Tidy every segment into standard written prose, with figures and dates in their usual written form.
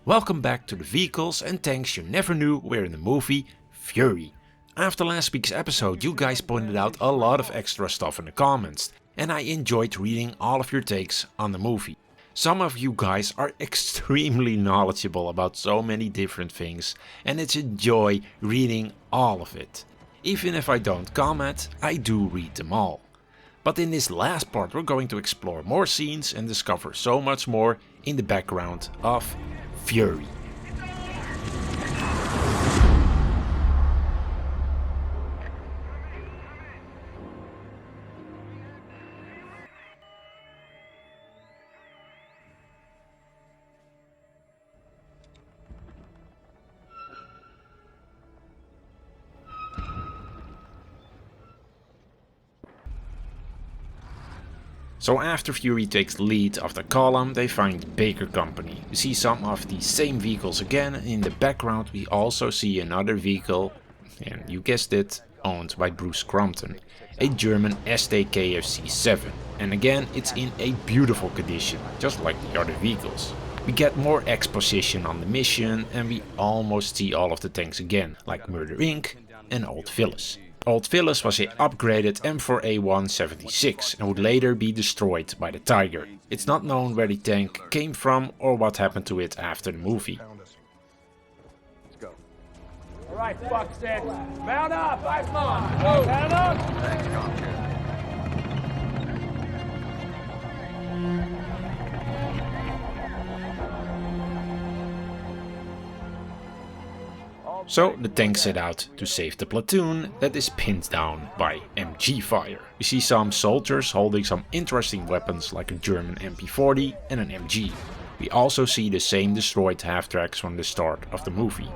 Welcome back to the vehicles and tanks you never knew were in the movie Fury. After last week's episode you guys pointed out a lot of extra stuff in the comments and I enjoyed reading all of your takes on the movie. Some of you guys are extremely knowledgeable about so many different things and it's a joy reading all of it. Even if I don't comment, I do read them all. But in this last part we're going to explore more scenes and discover so much more in the background of Fury. So after Fury takes the lead of the column, they find Baker Company. We see some of the same vehicles again, and in the background we also see another vehicle, and you guessed it, owned by Bruce Crompton, a German STKFC-7. And again it's in a beautiful condition, just like the other vehicles. We get more exposition on the mission and we almost see all of the tanks again, like Murder Inc. and Old Phyllis. Old Phyllis was a upgraded M4A176 and would later be destroyed by the Tiger. It's not known where the tank came from or what happened to it after the movie. Let's go. Alright, fuck six. Mount up, come on. Move. Mount up. So the tanks set out to save the platoon that is pinned down by MG fire. We see some soldiers holding some interesting weapons like a German MP40 and an MG. We also see the same destroyed half-tracks from the start of the movie.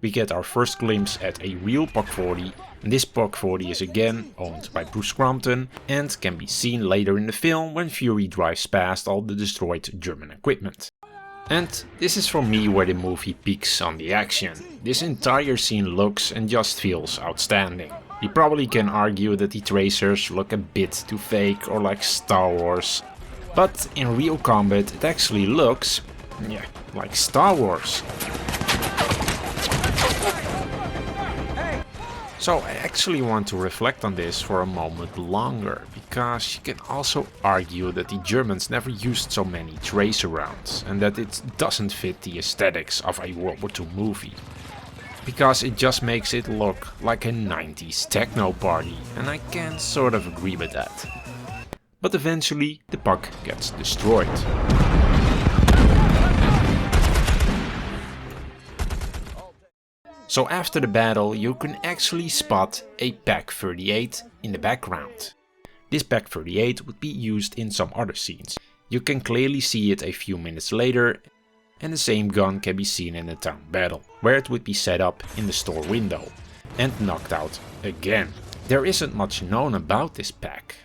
We get our first glimpse at a real POC-40, and this POC-40 is again owned by Bruce Crompton and can be seen later in the film when Fury drives past all the destroyed German equipment. And this is for me where the movie peaks on the action. This entire scene looks and just feels outstanding. You probably can argue that the tracers look a bit too fake or like Star Wars. But in real combat it actually looks, like Star Wars. So I actually want to reflect on this for a moment longer, because you can also argue that the Germans never used so many tracer rounds and that it doesn't fit the aesthetics of a World War II movie. Because it just makes it look like a 90s techno party, and I can sort of agree with that. But eventually the puck gets destroyed. So after the battle you can actually spot a Pak-38 in the background. This Pak-38 would be used in some other scenes. You can clearly see it a few minutes later, and the same gun can be seen in the town battle, where it would be set up in the store window and knocked out again. There isn't much known about this Pak,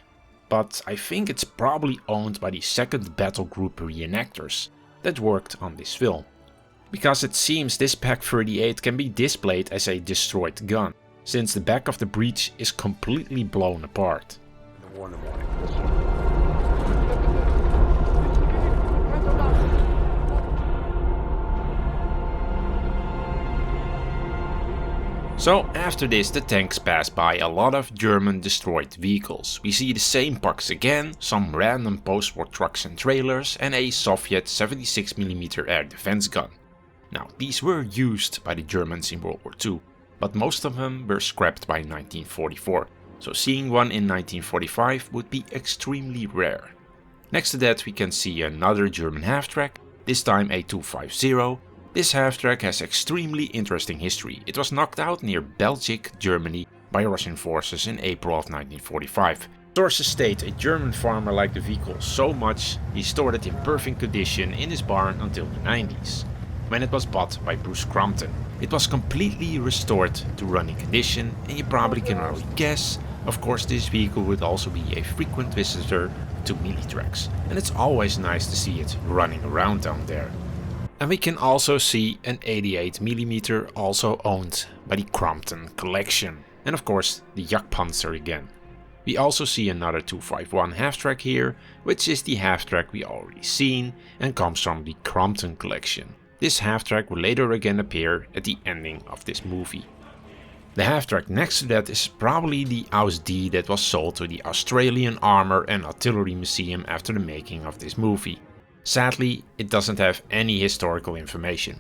but I think it's probably owned by the 2nd Battle Group reenactors that worked on this film. Because it seems this Pak-38 can be displayed as a destroyed gun, since the back of the breech is completely blown apart. So after this the tanks pass by a lot of German destroyed vehicles. We see the same pucks again, some random post-war trucks and trailers and a Soviet 76mm air defense gun. Now, these were used by the Germans in World War II, but most of them were scrapped by 1944, so seeing one in 1945 would be extremely rare. Next to that we can see another German half-track, this time a 250. This half-track has extremely interesting history. It was knocked out near Belzig, Germany by Russian forces in April of 1945. Sources state a German farmer liked the vehicle so much he stored it in perfect condition in his barn until the 90s. When it was bought by Bruce Crompton. It was completely restored to running condition, and you probably can already guess, of course this vehicle would also be a frequent visitor to melee tracks, and it's always nice to see it running around down there. And we can also see an 88mm also owned by the Crompton collection, and of course the Panzer again. We also see another 251 half-track here, which is the half-track we already seen and comes from the Crompton collection. This half-track will later again appear at the ending of this movie. The half-track next to that is probably the Aus D that was sold to the Australian Armour and Artillery Museum after the making of this movie. Sadly, it doesn't have any historical information.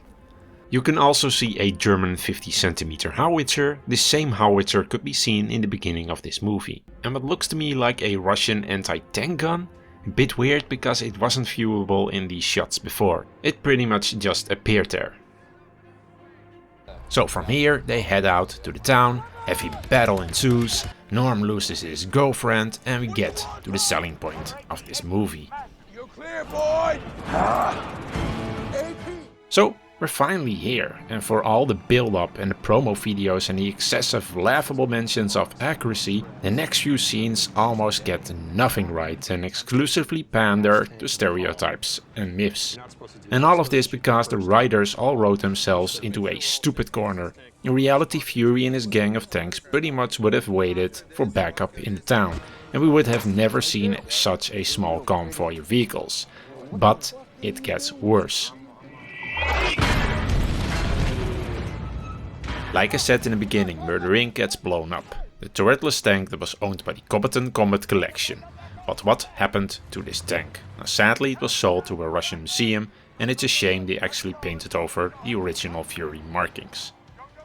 You can also see a German 50cm howitzer. This same howitzer could be seen in the beginning of this movie. And what looks to me like a Russian anti-tank gun? A bit weird because it wasn't viewable in these shots before. It pretty much just appeared there. So from here they head out to the town, heavy battle ensues, Norm loses his girlfriend and we get to the selling point of this movie. You're clear, boy! So we're finally here, and for all the build-up and the promo videos and the excessive laughable mentions of accuracy, the next few scenes almost get nothing right and exclusively pander to stereotypes and myths. And all of this because the writers all wrote themselves into a stupid corner. In reality, Fury and his gang of tanks pretty much would have waited for backup in the town, and we would have never seen such a small convoy of vehicles. But it gets worse. Like I said in the beginning, Murder Inc. gets blown up. The turretless tank that was owned by the Combatant Combat Collection. But what happened to this tank? Now, sadly it was sold to a Russian museum and it's a shame they actually painted over the original Fury markings.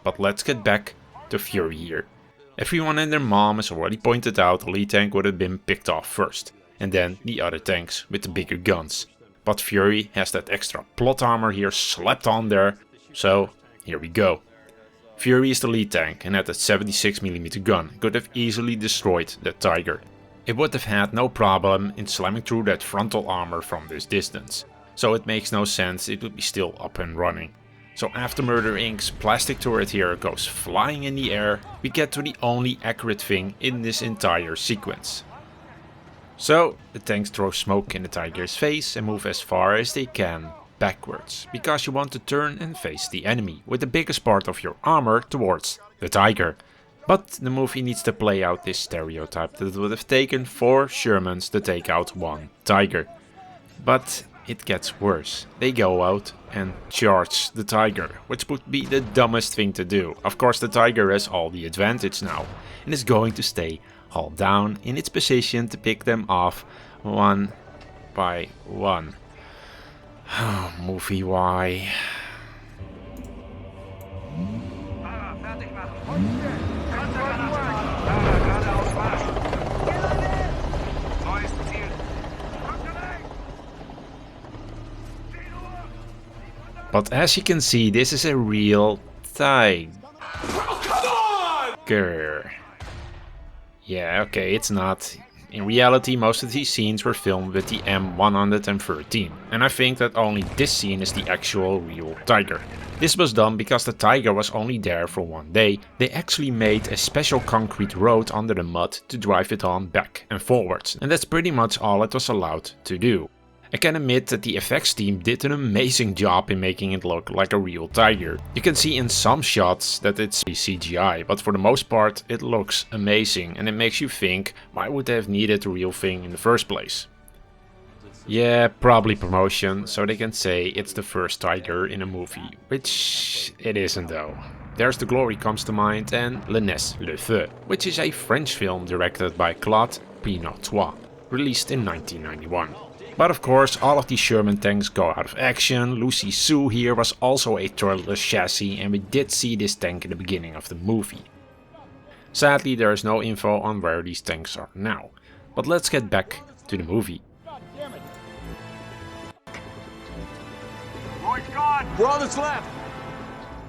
But let's get back to Fury here. Everyone and their mom has already pointed out the lead tank would have been picked off first. And then the other tanks with the bigger guns. But Fury has that extra plot armor here slapped on there. So here we go. Fury is the lead tank and at a 76mm gun could have easily destroyed that Tiger. It would have had no problem in slamming through that frontal armor from this distance. So it makes no sense it would be still up and running. So after Murder Inc.'s plastic turret here goes flying in the air, we get to the only accurate thing in this entire sequence. So the tanks throw smoke in the Tiger's face and move as far as they can backwards, because you want to turn and face the enemy with the biggest part of your armor towards the Tiger. But the movie needs to play out this stereotype that it would have taken 4 Shermans to take out 1 Tiger. But it gets worse. They go out and charge the Tiger, which would be the dumbest thing to do. Of course the Tiger has all the advantage now and is going to stay hull down in its position to pick them off one by one. Movie, why? But as you can see, this is a real tiger. Yeah, okay, it's not. In reality, most of these scenes were filmed with the M113, and I think that only this scene is the actual real Tiger. This was done because the Tiger was only there for 1 day. They actually made a special concrete road under the mud to drive it on back and forwards, and that's pretty much all it was allowed to do. I can admit that the effects team did an amazing job in making it look like a real Tiger. You can see in some shots that it's CGI, but for the most part it looks amazing and it makes you think, why would they have needed the real thing in the first place? Yeah, probably promotion, so they can say it's the first Tiger in a movie, which it isn't though. There's The Glory comes to mind and Le Nez Le Feu, which is a French film directed by Claude Pinotois, released in 1991. But of course, all of these Sherman tanks go out of action. Lucy Sue here was also a turretless chassis and we did see this tank in the beginning of the movie. Sadly, there is no info on where these tanks are now. But let's get back to the movie. We're on this left.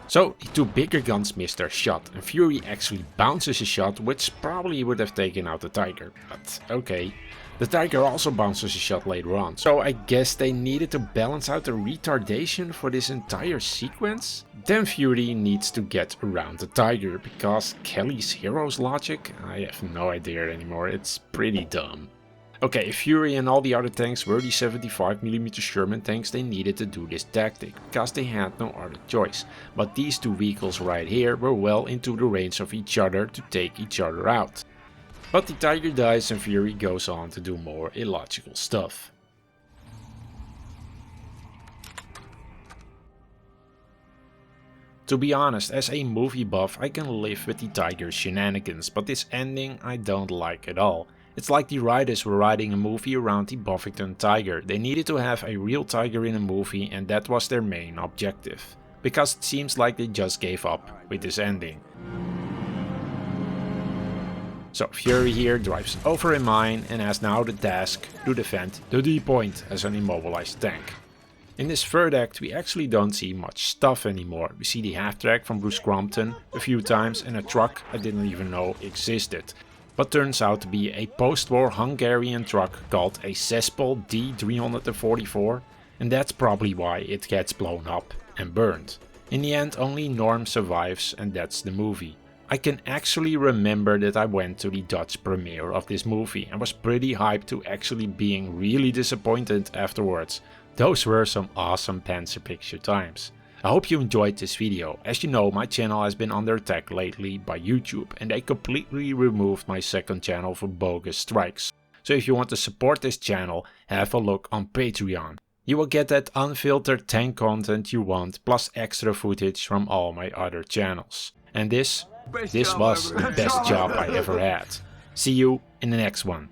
So, the 2 bigger guns missed their shot and Fury actually bounces a shot which probably would have taken out the Tiger, but okay. The Tiger also bounces a shot later on, so I guess they needed to balance out the retardation for this entire sequence? Then Fury needs to get around the Tiger, because Kelly's hero's logic? I have no idea anymore, it's pretty dumb. Okay, Fury and all the other tanks were the 75mm Sherman tanks, they needed to do this tactic, because they had no other choice. But these 2 vehicles right here were well into the range of each other to take each other out. But the Tiger dies and Fury goes on to do more illogical stuff. To be honest, as a movie buff I can live with the Tiger's shenanigans, but this ending I don't like at all. It's like the writers were writing a movie around the Buffington Tiger. They needed to have a real tiger in a movie and that was their main objective. Because it seems like they just gave up with this ending. So Fury here drives over a mine and has now the task to defend the D point as an immobilized tank. In this third act we actually don't see much stuff anymore. We see the half-track from Bruce Crompton a few times and a truck I didn't even know existed. But turns out to be a post-war Hungarian truck called a Cespol D344 and that's probably why it gets blown up and burned. In the end only Norm survives and that's the movie. I can actually remember that I went to the Dutch premiere of this movie and was pretty hyped to actually being really disappointed afterwards. Those were some awesome Panzer picture times. I hope you enjoyed this video. As you know, my channel has been under attack lately by YouTube and they completely removed my second channel for bogus strikes. So if you want to support this channel, have a look on Patreon. You will get that unfiltered tank content you want plus extra footage from all my other channels. And this was the best job I ever had. See you in the next one.